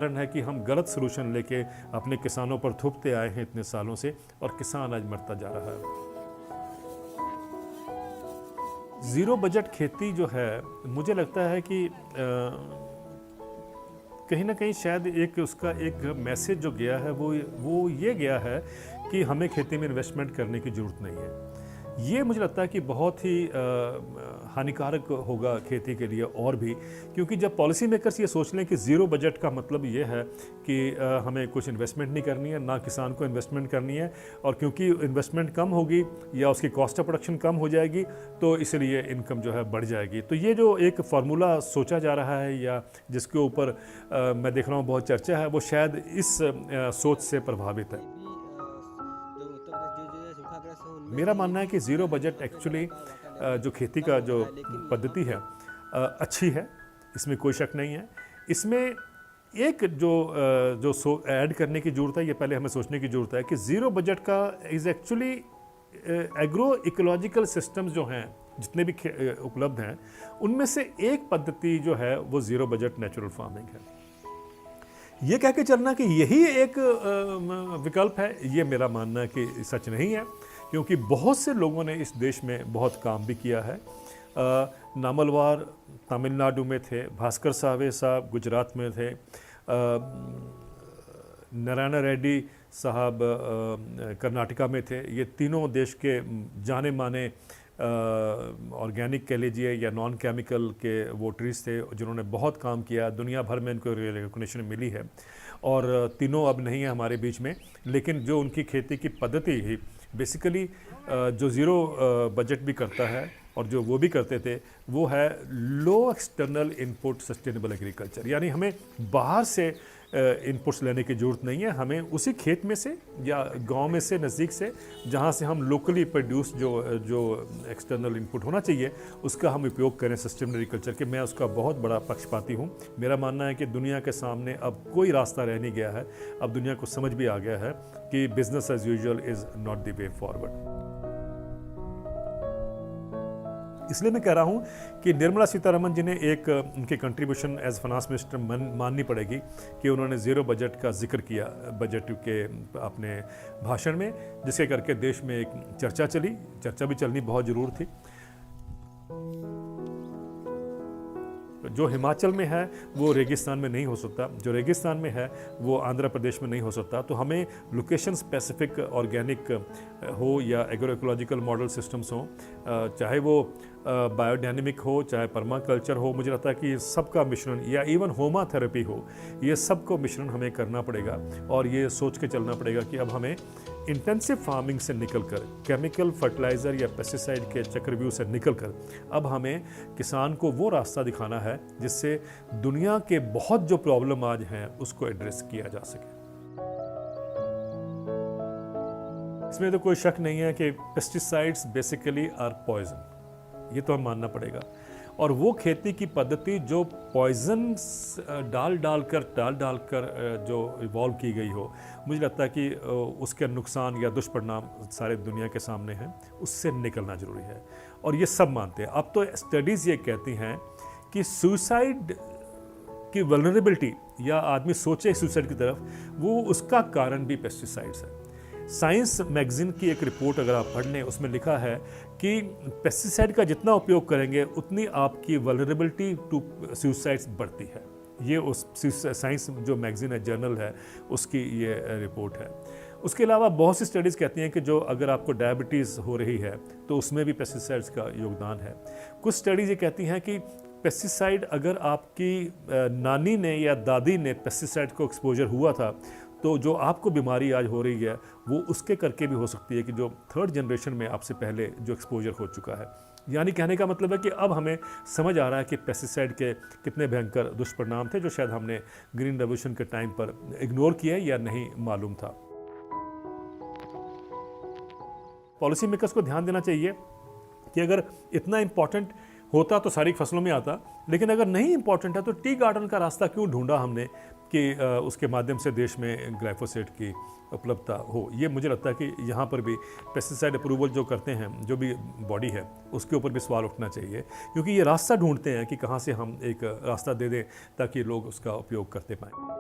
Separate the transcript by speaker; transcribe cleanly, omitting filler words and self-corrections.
Speaker 1: कारण है कि हम गलत सोल्यूशन लेके अपने किसानों पर थोपते आए हैं इतने सालों से, और किसान आज मरता जा रहा है। ज़ीरो बजट खेती जो है, मुझे लगता है कि कहीं ना कहीं शायद एक उसका एक मैसेज जो गया है वो ये गया है कि हमें खेती में इन्वेस्टमेंट करने की ज़रूरत नहीं है। ये मुझे लगता है कि बहुत ही हानिकारक होगा खेती के लिए और भी, क्योंकि जब पॉलिसी मेकर्स ये सोच लें कि ज़ीरो बजट का मतलब ये है कि हमें कुछ इन्वेस्टमेंट नहीं करनी है, ना किसान को इन्वेस्टमेंट करनी है, और क्योंकि इन्वेस्टमेंट कम होगी या उसकी कॉस्ट ऑफ प्रोडक्शन कम हो जाएगी तो इसलिए इनकम जो है बढ़ जाएगी। तो ये जो एक फार्मूला सोचा जा रहा है या जिसके ऊपर मैं देख रहा हूँ बहुत चर्चा है, वो शायद इस सोच से प्रभावित है। मेरा मानना है कि ज़ीरो बजट एक्चुअली जो खेती का जो पद्धति है अच्छी है, इसमें कोई शक नहीं है। इसमें एक जो ऐड करने की ज़रूरत है, ये पहले हमें सोचने की ज़रूरत है कि ज़ीरो बजट का is actually agro ecological systems जो हैं जितने भी उपलब्ध हैं, उनमें से एक पद्धति जो है वो ज़ीरो बजट नेचुरल फार्मिंग है। ये कह के चलना कि यही एक विकल्प है, ये मेरा मानना है कि सच नहीं है, क्योंकि बहुत से लोगों ने इस देश में बहुत काम भी किया है। नामलवार तमिलनाडु में थे, भास्कर सावे साहब गुजरात में थे, नारायण रेड्डी साहब कर्नाटका में थे। ये तीनों देश के जाने माने ऑर्गेनिक कह लीजिए या नॉन केमिकल के वो ट्रीज थे जिन्होंने बहुत काम किया, दुनिया भर में इनको रिकॉग्निशन मिली है, और तीनों अब नहीं है हमारे बीच में। लेकिन जो उनकी खेती की पद्धति ही बेसिकली जो ज़ीरो बजट भी करता है और जो वो भी करते थे, वो है लो एक्सटर्नल इनपुट सस्टेनेबल एग्रीकल्चर। यानी हमें बाहर से इनपुट्स लेने की ज़रूरत नहीं है, हमें उसी खेत में से या गांव में से नज़दीक से जहां से हम लोकली प्रोड्यूस जो एक्सटर्नल इनपुट होना चाहिए उसका हम उपयोग करें सस्टेनेबल एग्रीकल्चर के। मैं उसका बहुत बड़ा पक्षपाती हूं। मेरा मानना है कि दुनिया के सामने अब कोई रास्ता रह नहीं गया है, अब दुनिया को समझ भी आ गया है कि business as usual is not the way forward. इसलिए मैं कह रहा हूँ कि निर्मला सीतारमण जी ने एक उनके कंट्रीब्यूशन एज फाइनेंस मिनिस्टर माननी पड़ेगी कि उन्होंने ज़ीरो बजट का जिक्र किया बजट के अपने भाषण में, जिसके करके देश में एक चर्चा भी चलनी बहुत ज़रूर थी। जो हिमाचल में है वो रेगिस्तान में नहीं हो सकता, जो रेगिस्तान में है वो आंध्र प्रदेश में नहीं हो सकता। तो हमें लोकेशन स्पेसिफिक ऑर्गेनिक हो या एग्रो इकोलॉजिकल मॉडल सिस्टम्स हों, चाहे वो बायोडायनेमिक हो चाहे पर्माकल्चर हो, मुझे लगता है कि सबका मिश्रण या इवन होमा थेरेपी हो, ये सबको मिश्रण हमें करना पड़ेगा। और ये सोच के चलना पड़ेगा कि अब हमें इंटेंसिव फार्मिंग से निकलकर, केमिकल फर्टिलाइज़र या पेस्टिसाइड के चक्रव्यूह से निकलकर अब हमें किसान को वो रास्ता दिखाना है जिससे दुनिया के बहुत जो प्रॉब्लम आज हैं उसको एड्रेस किया जा सके। इसमें तो कोई शक नहीं है कि पेस्टिसाइड्स बेसिकली आर पॉइजन, ये तो हम मानना पड़ेगा। और वो खेती की पद्धति जो पॉइजन डाल डालकर जो इवॉल्व की गई हो, मुझे लगता है कि उसके नुकसान या दुष्परिणाम सारे दुनिया के सामने हैं, उससे निकलना ज़रूरी है। और ये सब मानते हैं। अब तो स्टडीज़ ये कहती हैं कि सुसाइड की वल्नरेबिलिटी या आदमी सोचे सुसाइड की तरफ, वो उसका कारण भी पेस्टिसाइड्स है। साइंस मैगजीन की एक रिपोर्ट अगर आप पढ़ लें, उसमें लिखा है कि पेस्टिसाइड का जितना उपयोग करेंगे उतनी आपकी वल्नरेबिलिटी टू सुसाइड्स बढ़ती है। ये उस साइंस जो मैगजीन है, जर्नल है, उसकी ये रिपोर्ट है। उसके अलावा बहुत सी स्टडीज़ कहती हैं कि जो अगर आपको डायबिटीज़ हो रही है तो उसमें भी पेस्टिसाइड्स का योगदान है। कुछ स्टडीज़ ये कहती हैं कि पेस्टिसाइड अगर आपकी नानी ने या दादी ने पेस्टिसाइड को एक्सपोजर हुआ था तो जो आपको बीमारी आज हो रही है वो उसके करके भी हो सकती है कि जो थर्ड जनरेशन में आपसे पहले जो एक्सपोजर हो चुका है। यानी कहने का मतलब है कि अब हमें समझ आ रहा है कि पेस्टिसाइड के कितने भयंकर दुष्परिणाम थे जो शायद हमने ग्रीन रेवोल्यूशन के टाइम पर इग्नोर किया या नहीं मालूम था। पॉलिसी मेकर्स को ध्यान देना चाहिए कि अगर इतना इम्पॉर्टेंट होता तो सारी फसलों में आता, लेकिन अगर नहीं इम्पॉर्टेंट है तो टी गार्डन का रास्ता क्यों ढूंढा हमने कि उसके माध्यम से देश में ग्लाइफोसेट की उपलब्धता हो। ये मुझे लगता है कि यहाँ पर भी पेस्टिसाइड अप्रूवल जो करते हैं जो भी बॉडी है उसके ऊपर भी सवाल उठना चाहिए, क्योंकि ये रास्ता ढूंढते हैं कि कहाँ से हम एक रास्ता दे दें ताकि लोग उसका उपयोग करते पाएँ।